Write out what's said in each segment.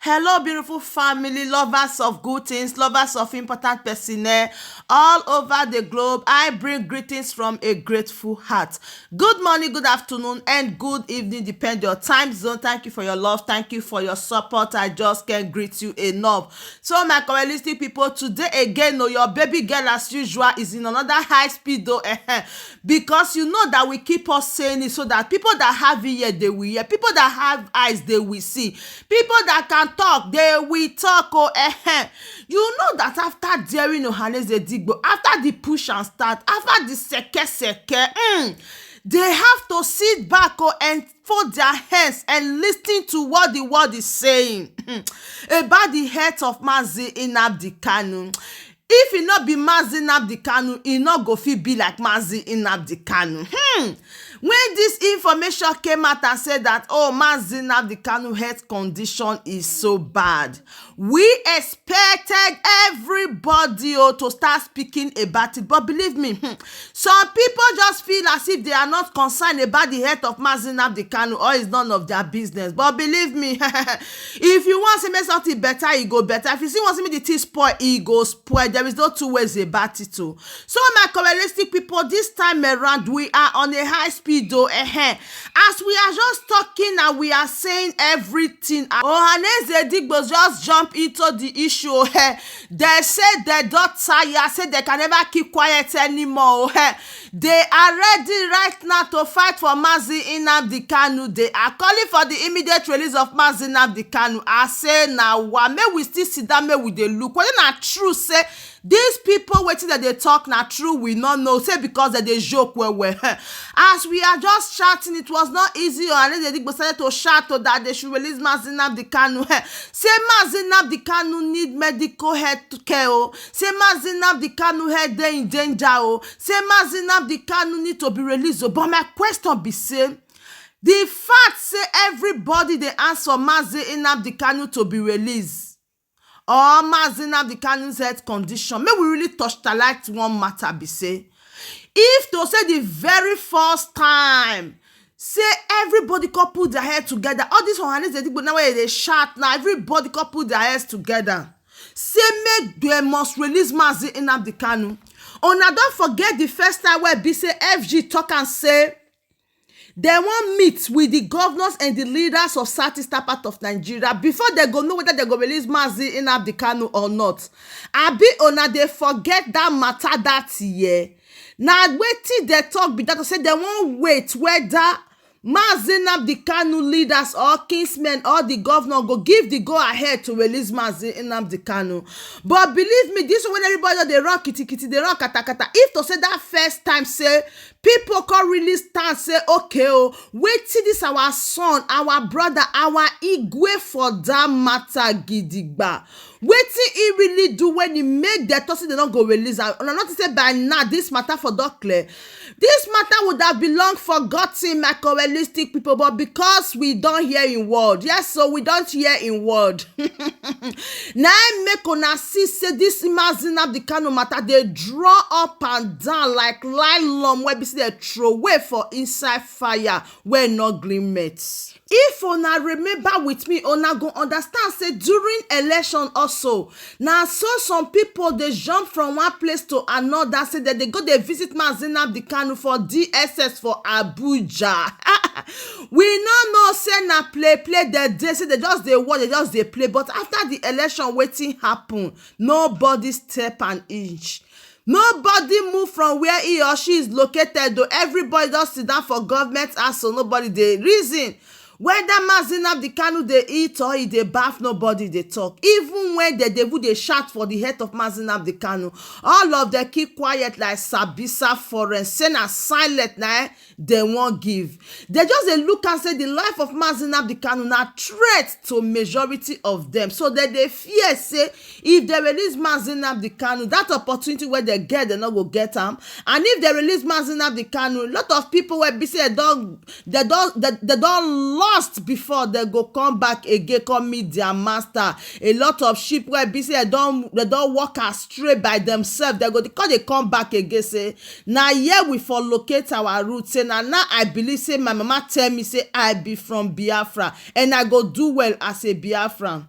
Hello, beautiful family, lovers of good things, lovers of important personnel all over the globe. I bring greetings from a grateful heart. Good morning, good afternoon, and good evening, depend your time zone. Thank you for your love. Thank you for your support. I just can't greet you enough. So, my correlistic people, today again, your baby girl, as usual, is in another high speed, though, because you know that we keep us saying it so that people that have ear, they will hear. People that have eyes, they will see. People that can talk, they will talk. You know that after daring Ohanaeze Digbo, after the push and start, after the seke, they have to sit back and fold their hands and listen to what the world is saying about the health of Mazi Nnamdi Kanu. If e not be Mazi Nnamdi Kanu, e not go fit be like Mazi Nnamdi Kanu. When this information came out and said that, Mazi Nnamdi Kanu health condition is so bad, we expected everybody to start speaking about it. But believe me, some people just feel as if they are not concerned about the health of Mazi Nnamdi Kanu, or it's none of their business. But believe me, if you want to make something better, it go better. If you see want to make the thing spoil, it go spoil. There is no two ways about it too. So my correlistic people, this time around, we are on a high speed though. As we are just talking and we are saying everything, Ohanaeze Digbo just jump into the issue. They said they don't tire, said they can never keep quiet anymore. They are ready right now to fight for Mazi Nnamdi Kanu. They are calling for the immediate release of Mazi Nnamdi Kanu. I say now, may we still sit down, may we dey look. Whether not true, say these people waiting that they talk not true, we not know. Say because that they joke well. As we are just shouting, it was not easy. Ohanaeze Digbo started to shout that they should release Mazi Nnamdi Kanu. Say Mazi Nnamdi Kanu need medical health care. Say Mazi Nnamdi Kanu head dey in danger. Say Mazi Nnamdi Kanu need to be released. But my question be say, the fact say everybody they answer Mazi Nnamdi Kanu to be released, or Mazi Nnamdi Kanu's health condition, may we really touch the light one matter be say, if to say the very first time, say everybody could put their head together, all this Ohanaeze Digbo now where they shout now, everybody could put their heads together, say make they must release Mazi Nnamdi Kanu. Now don't forget the first time where be say FG talk and say they won't meet with the governors and the leaders of southeastern part of Nigeria before they go know whether they go release Mazi Nnamdi Kanu or not. Abi ona they forget that matter that year. Now waiting they talk be that to say they won't wait whether Mazi Nnamdi Kanu leaders or kinsmen or the governor go give the go ahead to release Mazi Nnamdi Kanu. But believe me, this is when everybody they run kitty, they run kata. If to say that first time say people can really stand say okay, wait till this our son, our brother, our Igwe for that matter gidigba. Wait till he really do when he make the tossing they don't go release. And I'm not to say by now this matter for Doc Claire. This matter would have belonged forgotten, my correlistic people, but because we don't hear in word, yes, so we don't hear in word. Now I make una see say this Mazi Nnamdi Kanu matter they draw up and down like nylon where be they throw away for inside fire where no green mates. If una remember with me, una go understand say during election also, now so some people they jump from one place to another, say that they go they visit Mazi Nnamdi Kanu for DSS for Abuja. We no know say na play the day, say they just they watch, they just they play. But after the election waiting happen, nobody step an inch. Nobody move from where he or she is located, though everybody just sit down for government house, so nobody they reason whether Mazi Nnamdi Kanu they eat or he they bath, nobody they talk. Even when they shout for the head of Mazi Nnamdi Kanu, all of them keep quiet like Sabisa Forest, say na silent now, they won't give. They just they look and say the life of Mazi Nnamdi Kanu na threat to majority of them. So that they fear say if they release Mazi Nnamdi Kanu, that opportunity where they get, they not go get them. And if they release Mazi Nnamdi Kanu, a lot of people will be say they don't lost before they go come back again, come meet their master. A lot of sheep will be say they don't walk astray by themselves. They go because they come back again say now here we for locate our roots. Say now I believe say my mama tell me say I be from Biafra and I go do well as a Biafran.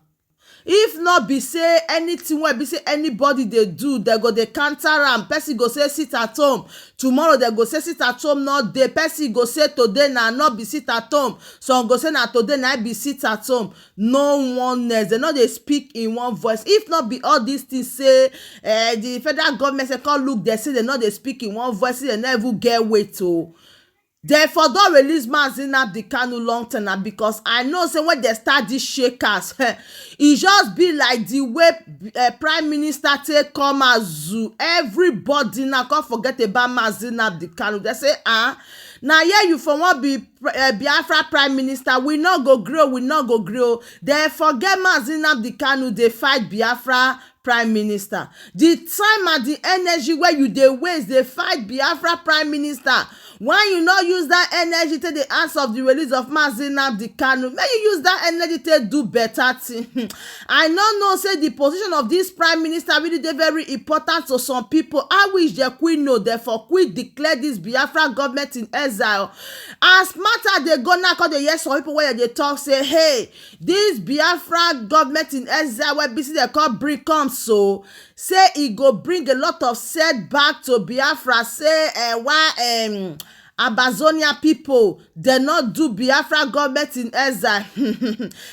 If not be say anything wey be say anybody dey do, dem go dey counter am. Person go say sit at home, tomorrow dem go say sit at home not dey. Person go say today na not be sit at home, some go say na today na be sit at home. No oneness, dem no dey speak in one voice. If not be all these things say the federal government say come look, dem say dem no dey speak in one voice, dem no even get weight o. Therefore don release Mazi Nnamdi Kanu long term na because I know say when they start these shakers, e just be like the way prime minister take come as zoo. Everybody now come forget about Mazi Nnamdi Kanu. They say na here you for wan be Biafra prime minister, we no go grow, we no go grow. They forget Mazi Nnamdi Kanu dey fight Biafra prime minister. The time and the energy wey you dey waste dey fight Biafra prime minister, why you no use that energy take the answer of the release of Mazi Nnamdi Kanu? Make you use that energy take do better thing. I no know say the position of this prime minister really dey very important to some people. I wish they quick know, therefore quick declare this Biafra government in exile. As matter dey go now, cause dey hear some people wey dey talk say, hey, this Biafra government in exile wey BC dey call bring come, so say e go bring a lot of setback to Biafra. Say why Amazonia people they not do Biafra government in exile.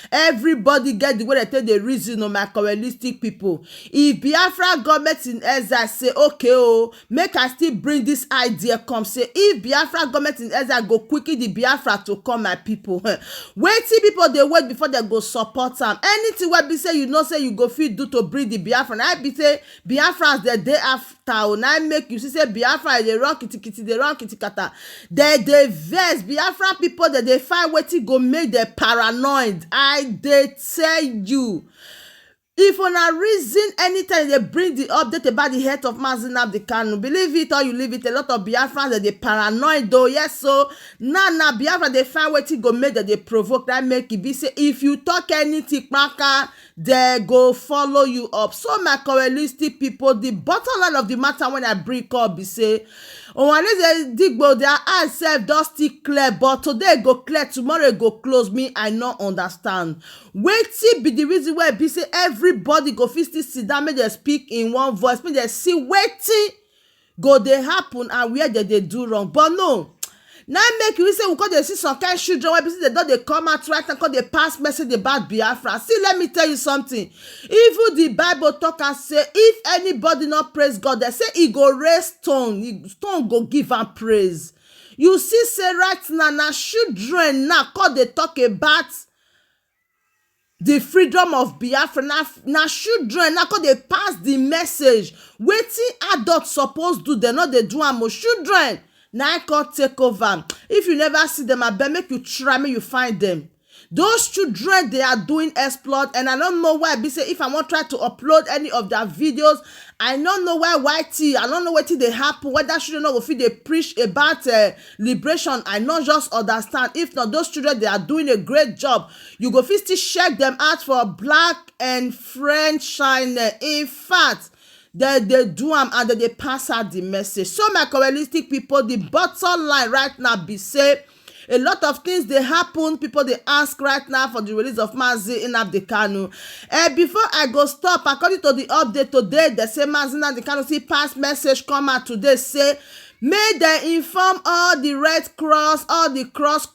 Everybody get the way they take the reason of my realistic people. If Biafra government in exile say okay, make I still bring this idea come, say if Biafra government in exile go quickly the Biafra to come, my people. Wait till people they wait before they go support them. Anything wey be say you know say you go fit do to bring the Biafra. Now be say Biafrans the day after, now make you see say Biafra they run kitikiti, they run kitikata. They vex Biafra people, that they find wetin go make them paranoid. I dey tell you, if una reason anytime they bring the update about the health of Mazi Nnamdi Kanu, believe it or you leave it, a lot of Biafrans that they paranoid though. Yes, so now Biafra they find wetin go make that they provoke, that make it be say if you talk anything kpaka, they go follow you up. So my correlistic people, the bottom line of the matter when I bring up be say Ohanaeze Digbo, their eyes self don still clear, but today go clear, tomorrow go close. Me, I no understand. Wetin be the reason why be say everybody go fit still sit down, make dem speak in one voice, make dem see wetin go dey happen and where they do wrong. But no, now make you say we come dey see some kind children wey be say they don dey come out right and come dey pass message about Biafra. See, let me tell you something. Even the Bible talk and say if anybody not praise God, they say he go raise stone, stone go give am praise. You see say right now children now come dey talk about the freedom of Biafra. Now children now come dey pass the message. Wetin adults suppose do, they no dey do am. Children now I can't take over. If you never see them, I bet make you try, me you find them. Those children, they are doing exploit, and I don't know why. Be say if I want to try to upload any of their videos, I don't know why YT, I don't know what they happen, whether children know if they preach about liberation. I not just understand. If not, those children, they are doing a great job. You go fit still check them out for Black and French China. In fact, they do am and they pass out the message. So my correlistic people, the bottom line right now be say a lot of things they happen. People they ask right now for the release of Mazi Nnamdi Kanu. Before I go stop, according to the update today, they say Mazi Nnamdi Kanu see pass message come out today say may they inform all the Red Cross, all the cross,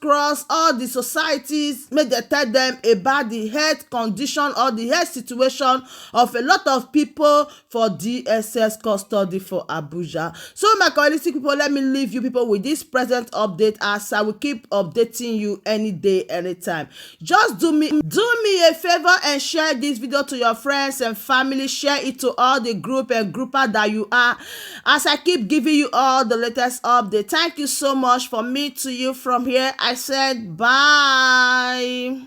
all the societies, may they tell them about the health condition or the health situation of a lot of people for DSS custody for Abuja. So my coalition people, let me leave you people with this present update as I will keep updating you any day, anytime. Just do me a favor and share this video to your friends and family. Share it to all the group and grouper that you are as I keep giving you all the latest update. Thank you so much. For me to you from here, I said bye.